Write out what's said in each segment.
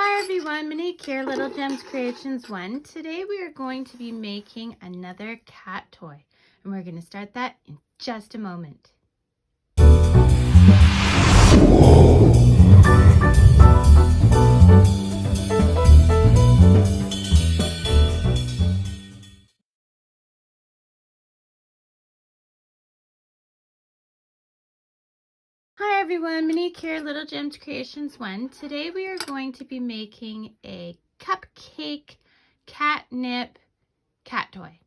Hi everyone, Monique here, Little Gems Creations 1. Today we are going to be making another cat toy, and we're going to start that in just a moment. Hi everyone, Monique here, Little Gems Creations 1. Today we are going to be making a Cupcake Catnip cat toy.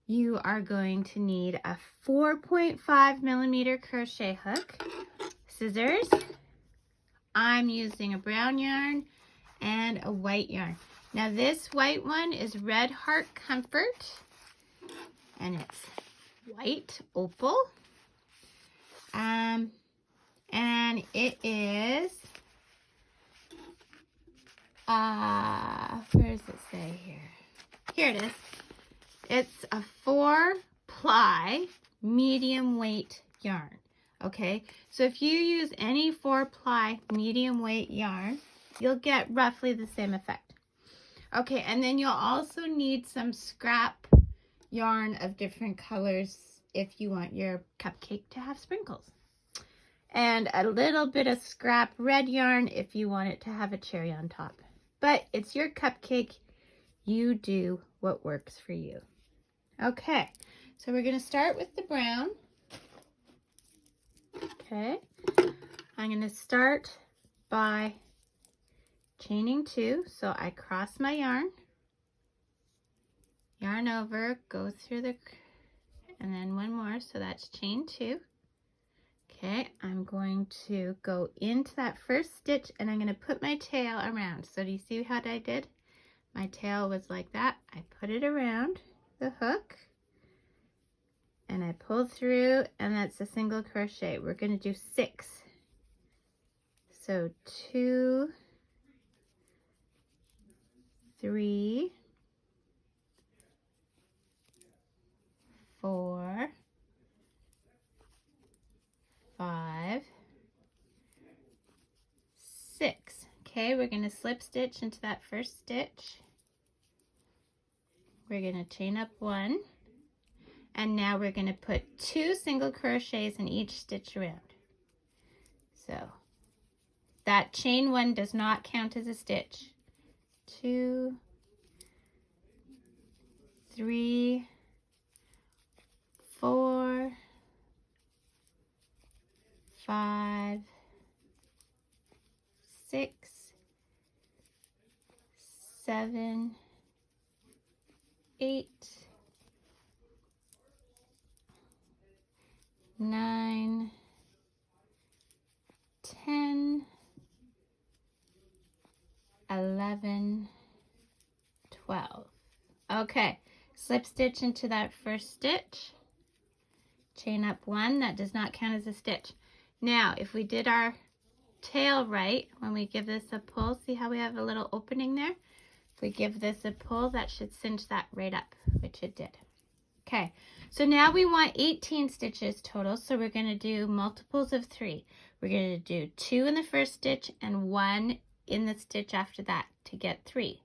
You are going to need a 4.5mm crochet hook, scissors. I'm using a brown yarn and a white yarn. Now this white one is Red Heart Comfort, and it's white opal. And it is, where does it say here? Here it is. It's a 4-ply medium weight yarn. Okay, so if you use any 4-ply medium weight yarn, you'll get roughly the same effect. Okay, and then you'll also need some scrap yarn of different colors if you want your cupcake to have sprinkles. And a little bit of scrap red yarn if you want it to have a cherry on top. But it's your cupcake. You do what works for you. Okay, so we're going to start with the brown. Okay, I'm going to start by chaining 2. So I cross my yarn over, go through the, and then one more, so that's chain 2. Okay, I'm going to go into that first stitch and I'm going to put my tail around. So do you see how I did? My tail was like that. I put it around the hook and I pull through, and that's a single crochet. We're going to do 6. So 2, 3, 4, 5, 6. Okay, we're going to slip stitch into that first stitch. We're going to chain up 1, and now we're going to put 2 single crochets in each stitch around. So that chain 1 does not count as a stitch. 2, 3, 4, 5, 6, 7, 8, 9, 10, 11, 12. Okay, slip stitch into that first stitch, chain up 1. That does not count as a stitch. Now, if we did our tail right, when we give this a pull, see how we have a little opening there? If we give this a pull, that should cinch that right up, which it did. Okay, so now we want 18 stitches total, so we're going to do multiples of 3. We're going to do 2 in the first stitch and 1 in the stitch after that to get 3.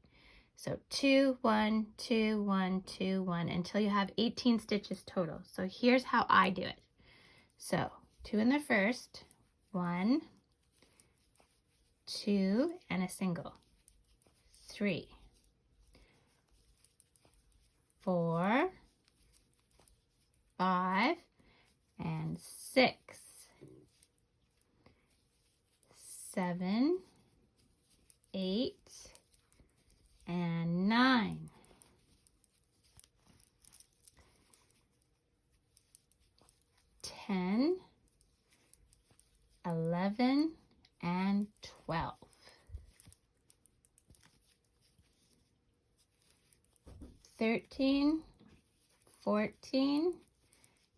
So 2, 1, 2, 1, 2, 1 until you have 18 stitches total. So here's how I do it. So 2 in the first, 1, 2, and a single, 3, 4, 5, and 6, 7, 8, and 9, 10, 11, and 12. 13, 14,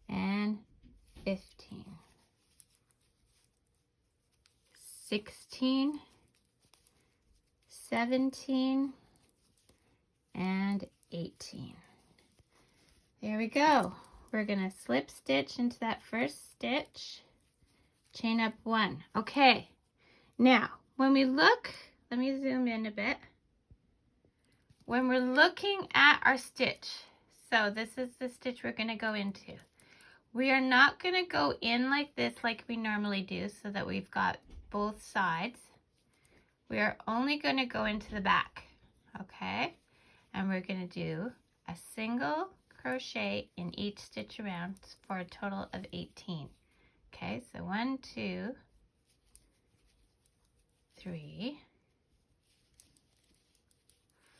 and 15. 16, 17, and 18. There we go. We're going to slip stitch into that first stitch, chain up 1. Okay, now when we look let me zoom in a bit. When we're looking at our stitch, so this is the stitch we're going to go into. We are not going to go in like this like we normally do so that we've got both sides. We are only going to go into the back, okay? And we're going to do a single crochet in each stitch around for a total of 18. Okay, so 1, 2, 3,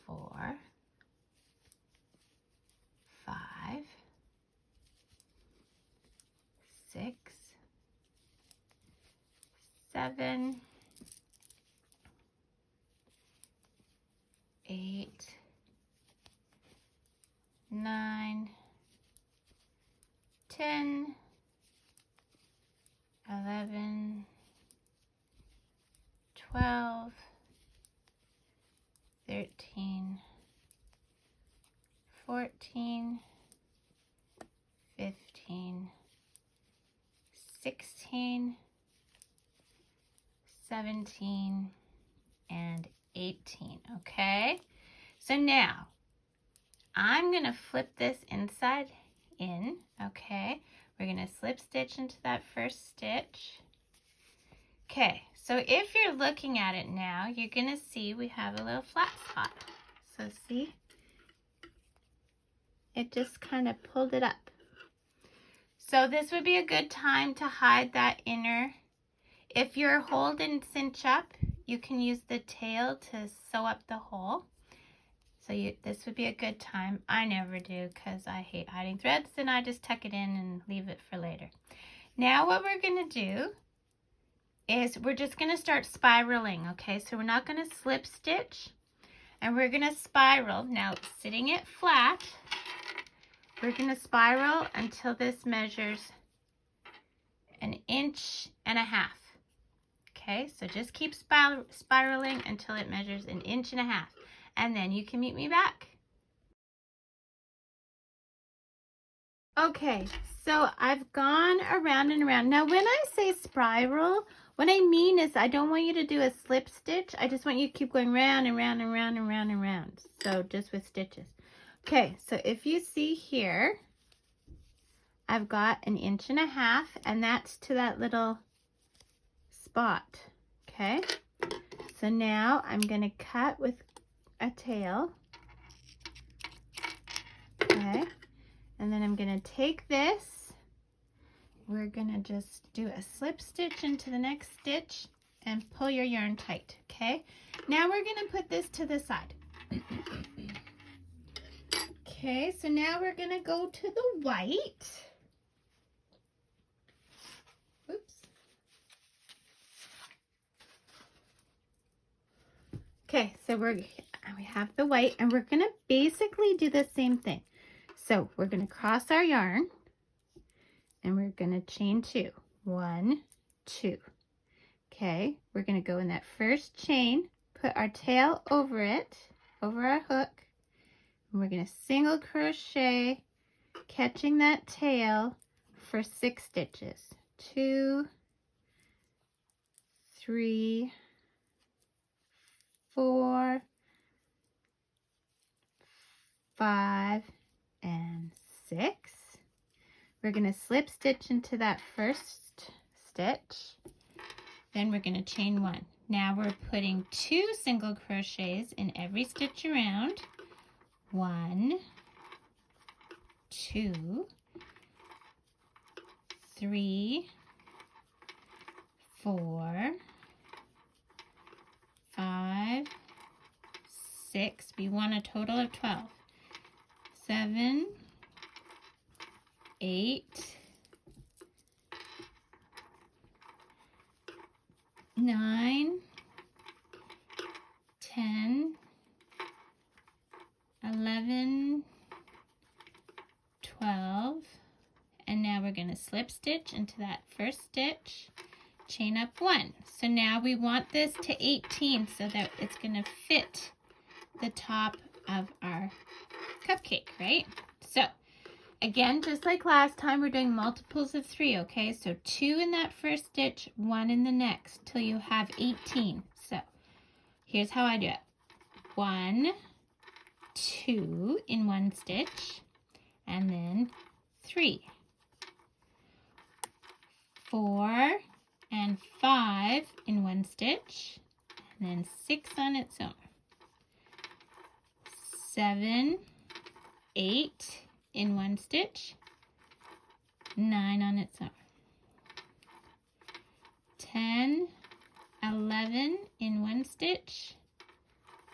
4, 5, 6, 7, 8, 9, 10, 11, 12, 13, 14, 15, 16, 17, and 18, okay? So now, I'm going to flip this inside in, okay? We're going to slip stitch into that first stitch. Okay, so if you're looking at it now, you're going to see we have a little flat spot. So see? It just kind of pulled it up. So this would be a good time to hide that inner. If you're hold and cinch up, you can use the tail to sew up the hole. So this would be a good time. I never do because I hate hiding threads, and I just tuck it in and leave it for later. Now what we're going to do is we're just going to start spiraling, okay? So we're not going to slip stitch, and we're going to spiral. Now sitting it flat, we're going to spiral until this measures 1.5 inches. Okay, so just keep spiraling until it measures 1.5 inches, and then you can meet me back. Okay, so I've gone around and around. Now when I say spiral, what I mean is I don't want you to do a slip stitch. I just want you to keep going round and round and round and round and round. So just with stitches. Okay, so if you see here, I've got 1.5 inches, and that's to that little spot. Okay, so now I'm going to cut with a tail. Okay, and then I'm going to take this. We're going to just do a slip stitch into the next stitch and pull your yarn tight. Okay, now we're going to put this to the side. Okay, so now we're going to go to the white. Oops. Okay, so we have the white, and we're going to basically do the same thing. So we're going to cross our yarn, and we're going to chain 2. 1, 2. Okay, we're going to go in that first chain, put our tail over it, over our hook, and we're going to single crochet, catching that tail for 6 stitches. 2, 3, 4, 5, and 6. We're going to slip stitch into that first stitch. Then we're going to chain 1. Now we're putting 2 single crochets in every stitch around. 1, 2, 3, 4, 5, 6. We want a total of 12. 7, 8, 9, 10, 11, 12, and now we're going to slip stitch into that first stitch, chain up 1. So now we want this to 18 so that it's going to fit the top of our cupcake, right? So again, just like last time, we're doing multiples of 3, okay? So 2 in that first stitch, 1 in the next, till you have 18. So Here's how I do it. 1, 2 in one stitch, and then 3, 4 and 5 in one stitch, and then 6 on its own, 7, 8 in one stitch, 9 on its own, 10, 11 in one stitch,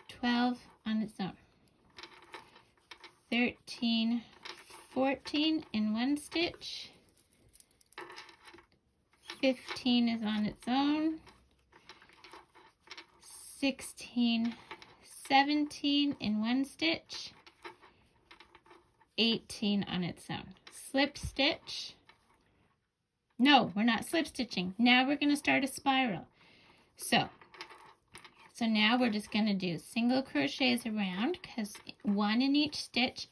12 on its own, 13, 14 in one stitch, 15 is on its own, 16, 17 in one stitch, 18 on its own. Slip stitch. No, we're not slip stitching. Now we're going to start a spiral. So now we're just going to do single crochets around, because 1 in each stitch,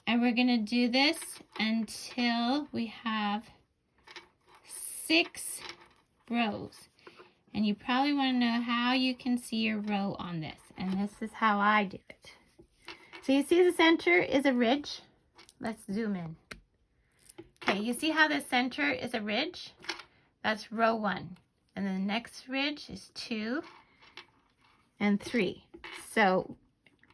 and we're going to do this until we have 6 rows. And you probably want to know how you can see your row on this, and this is how I do it. So you see the center is a ridge. Let's zoom in. Okay, you see how the center is a ridge? That's row 1. And then the next ridge is 2 and 3. So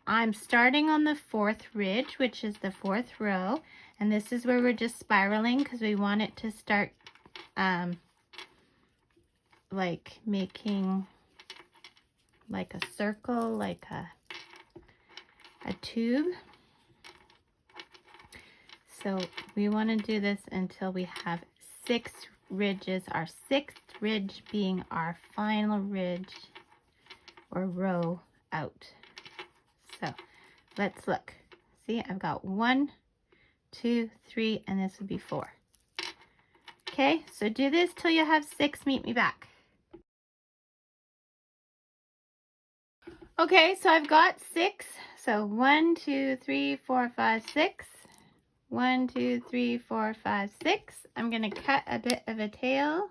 I'm starting on the 4th ridge, which is the 4th row. And this is where we're just spiraling, because we want it to start like making like a circle, like a tube. So we want to do this until we have 6 ridges, our 6th ridge being our final ridge or row out. So let's look. See, I've got 1, 2, 3, and this would be 4. Okay, so do this till you have 6. Meet me back. Okay, so I've got 6. So 1, 2, 3, 4, 5, 6. 1, 2, 3, 4, 5, 6. I'm going to cut a bit of a tail,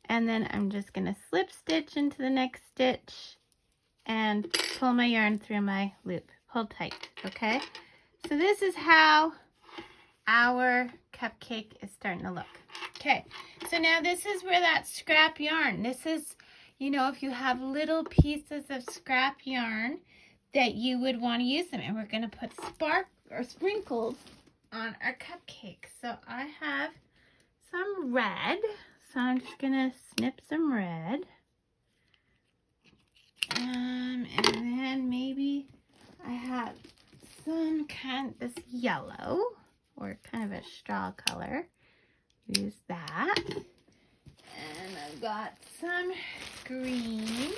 and then I'm just going to slip stitch into the next stitch and pull my yarn through my loop. Pull tight, okay? So this is how our cupcake is starting to look. Okay, so now this is where that scrap yarn, this is, you know, if you have little pieces of scrap yarn that you would want to use them, and we're going to put sprinkles on our cupcake. So I have some red, so I'm just going to snip some red. And then maybe I have some this yellow, or kind of a straw color. Use that. And I've got some green.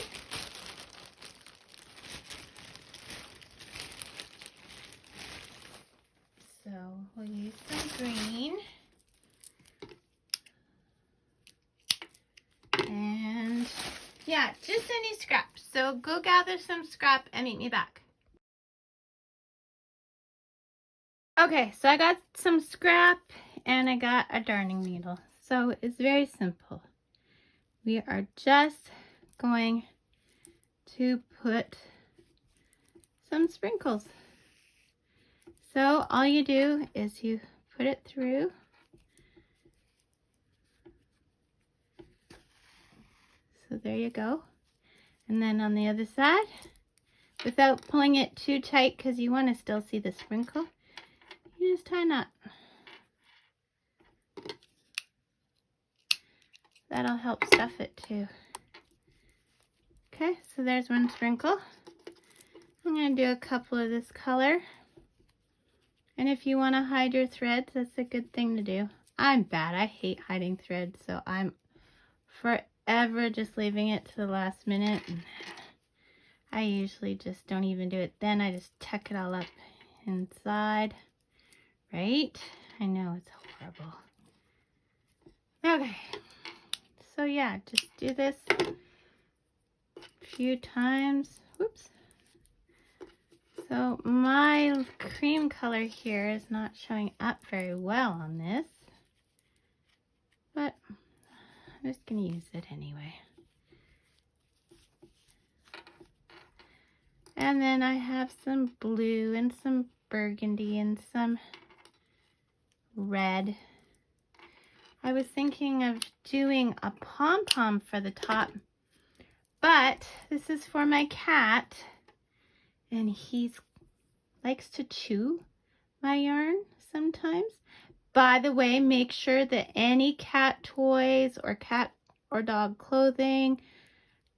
So we'll use some green. And yeah, just any scrap. So go gather some scrap and meet me back. Okay, so I got some scrap and I got a darning needle. So it's very simple. We are just going to put some sprinkles. So all you do is you put it through. So there you go. And then on the other side, without pulling it too tight because you want to still see the sprinkle, you just tie a knot. That'll help stuff it too. Okay, so there's one sprinkle. I'm going to do a couple of this color. And if you want to hide your threads, that's a good thing to do. I'm bad. I hate hiding threads, so I'm forever just leaving it to the last minute. And I usually just don't even do it then. I just tuck it all up inside. Right? I know, it's horrible. Okay. So yeah, just do this a few times. Whoops. So my cream color here is not showing up very well on this, but I'm just going to use it anyway. And then I have some blue and some burgundy and some red. I was thinking of doing a pom-pom for the top, but this is for my cat, and he likes to chew my yarn sometimes. By the way, make sure that any cat toys or cat or dog clothing,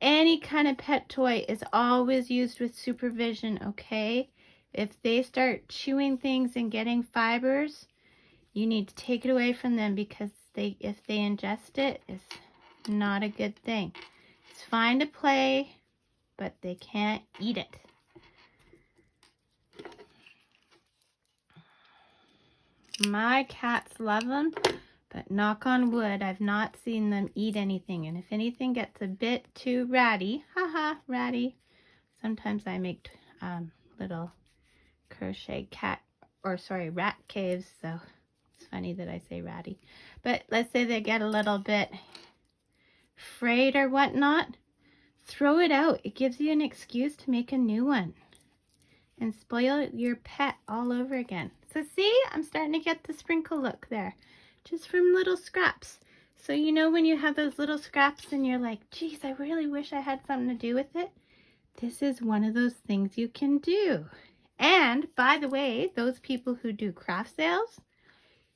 any kind of pet toy is always used with supervision, okay? If they start chewing things and getting fibers, you need to take it away from them, because if they ingest it, it's not a good thing. It's fine to play, but they can't eat it. My cats love them, but knock on wood, I've not seen them eat anything. And if anything gets a bit too ratty, haha, ratty. Sometimes I make little crochet rat caves, so it's funny that I say ratty. But let's say they get a little bit frayed or whatnot, throw it out. It gives you an excuse to make a new one and spoil your pet all over again. So see, I'm starting to get the sprinkle look there, just from little scraps. So you know when you have those little scraps and you're like, geez, I really wish I had something to do with it. This is one of those things you can do. And by the way, those people who do craft sales,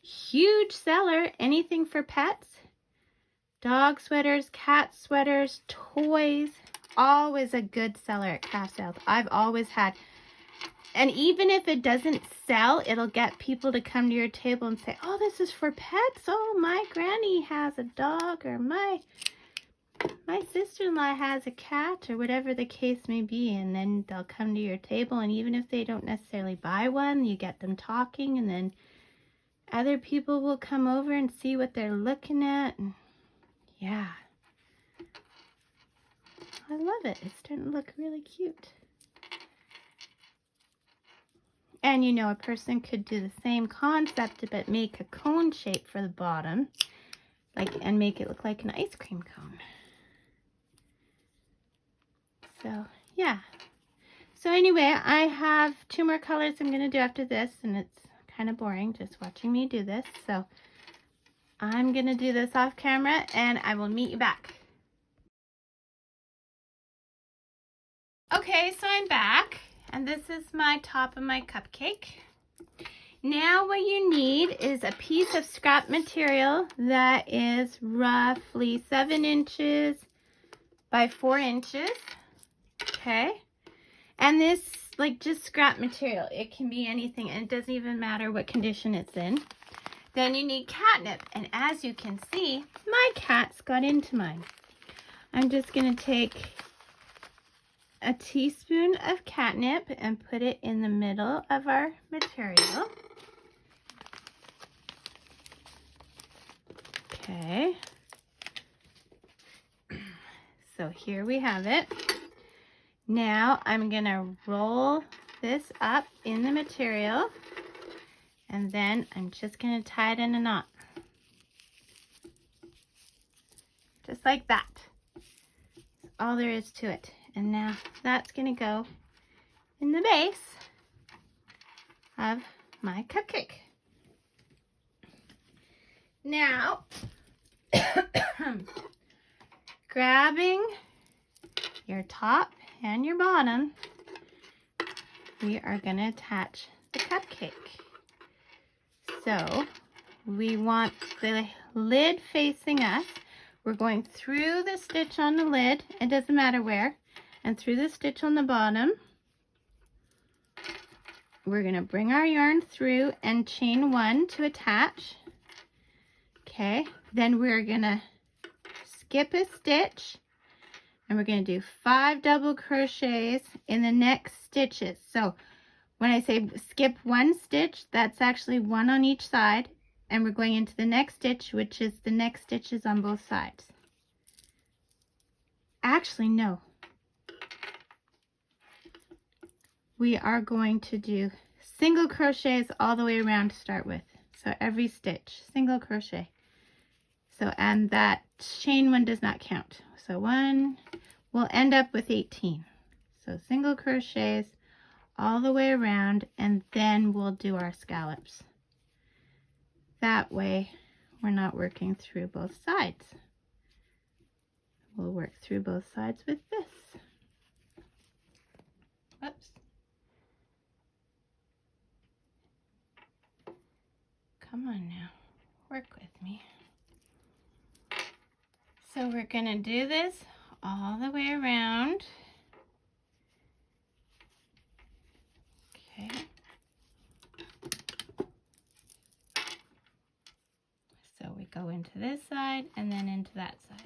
huge seller, anything for pets, dog sweaters, cat sweaters, toys, always a good seller at craft sales. I've always had. And even if it doesn't sell, it'll get people to come to your table and say, oh, this is for pets. Oh, my granny has a dog, or my sister-in-law has a cat, or whatever the case may be. And then they'll come to your table, and even if they don't necessarily buy one, you get them talking, and then other people will come over and see what they're looking at. And yeah, I love it. It's starting to look really cute. And you know, a person could do the same concept, but make a cone shape for the bottom, and make it look like an ice cream cone. So yeah. So anyway, I have 2 more colors I'm going to do after this, and it's kind of boring just watching me do this. So I'm going to do this off camera, and I will meet you back. Okay, so I'm back. And this is my top of my cupcake. Now what you need is a piece of scrap material that is roughly 7 inches by 4 inches. Okay. And this, just scrap material. It can be anything, and it doesn't even matter what condition it's in. Then you need catnip. And as you can see, my cat's got into mine. I'm just going to take a teaspoon of catnip and put it in the middle of our material. Okay. So here we have it. Now I'm going to roll this up in the material, and then I'm just going to tie it in a knot. Just like that. That's all there is to it. And now that's going to go in the base of my cupcake. Now, grabbing your top and your bottom, we are going to attach the cupcake. So we want the lid facing us. We're going through the stitch on the lid, it doesn't matter where, and through the stitch on the bottom. We're going to bring our yarn through and chain 1 to attach. Okay, then we're going to skip a stitch, and we're going to do 5 double crochets in the next stitches. So when I say skip 1 stitch, that's actually 1 on each side, and we're going into the next stitch, which is the next stitches on both sides. Actually, no. We are going to do single crochets all the way around to start with. So every stitch, single crochet. So, and that chain 1 does not count. So 1, we'll end up with 18. So single crochets all the way around, and then we'll do our scallops. That way we're not working through both sides. We'll work through both sides with this. Whoops. Come on now, work with me. So we're going to do this all the way around. Okay. So we go into this side and then into that side.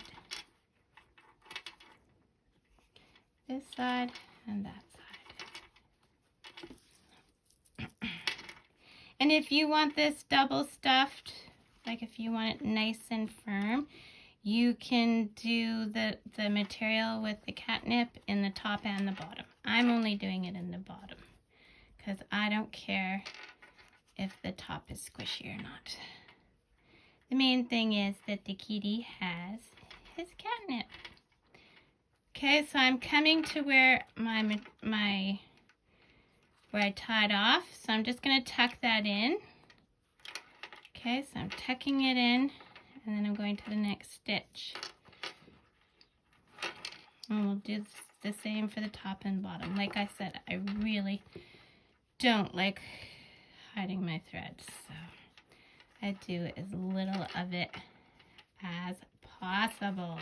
This side and that side. And if you want this double stuffed, like if you want it nice and firm, you can do the material with the catnip in the top and the bottom. I'm only doing it in the bottom because I don't care if the top is squishy or not. The main thing is that the kitty has his catnip. Okay, so I'm coming to where where I tied off, so I'm just going to tuck that in. Okay, so I'm tucking it in, and then I'm going to the next stitch. And we'll do the same for the top and bottom. Like I said, I really don't like hiding my threads, so I do as little of it as possible.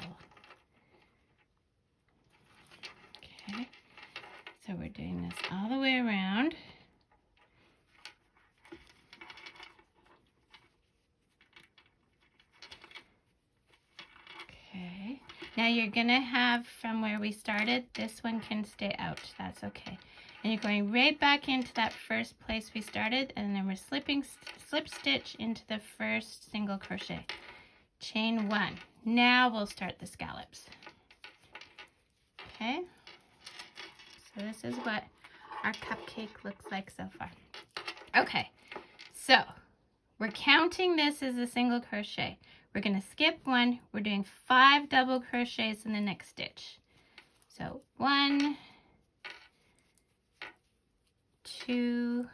Okay, so we're doing this all the way around. Okay, now you're gonna have from where we started, this one can stay out, that's okay. And you're going right back into that first place we started, and then we're slip stitch into the first single crochet. Chain one. Now we'll start the scallops. Okay, so this is what our cupcake looks like so far. Okay, so we're counting this as a single crochet. We're going to skip one. We're doing 5 double crochets in the next stitch. So 1, 2,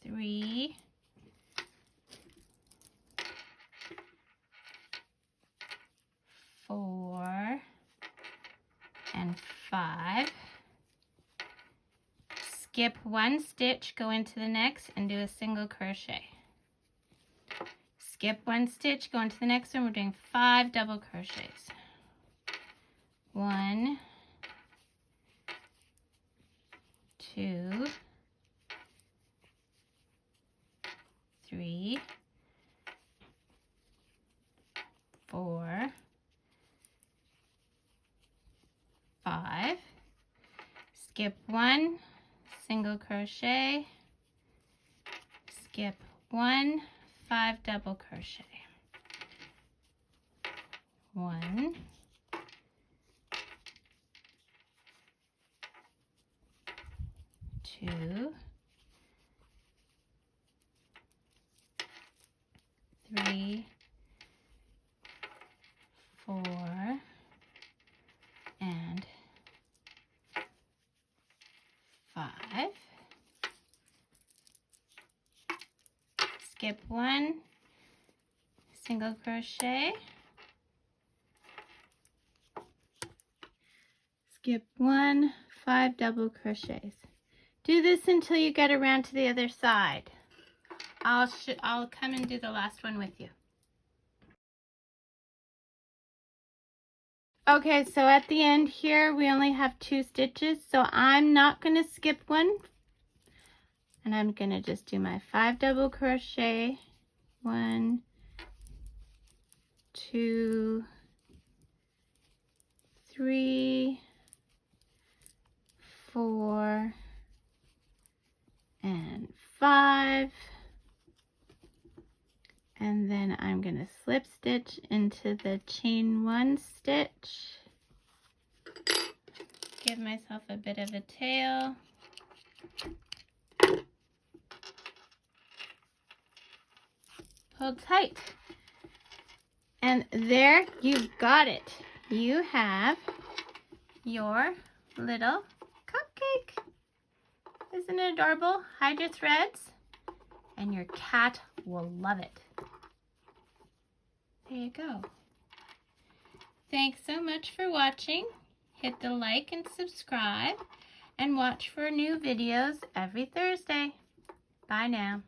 3, 4, and 5. Skip 1 stitch, go into the next, and do a single crochet. Skip 1 stitch, go into the next one. We're doing 5 double crochets. 1, 2, 3, 4, 5. Skip 1, single crochet. Skip 1, 5 double crochet. 1, 2, 3, 4, and 5. Skip 1, single crochet. Skip 1, 5 double crochets. Do this until you get around to the other side. I'll come and do the last one with you. Okay, so at the end here we only have 2 stitches, so I'm not going to skip one, and I'm going to just do my 5 double crochet. 1, 2, 3, 4, and 5. And then I'm going to slip stitch into the chain 1 stitch. Give myself a bit of a tail. Pull tight. And there you've got it. you have your little cupcake. Isn't it adorable? Hide your threads and your cat will love it. There you go. Thanks so much for watching. Hit the like and subscribe and watch for new videos every Thursday. Bye now.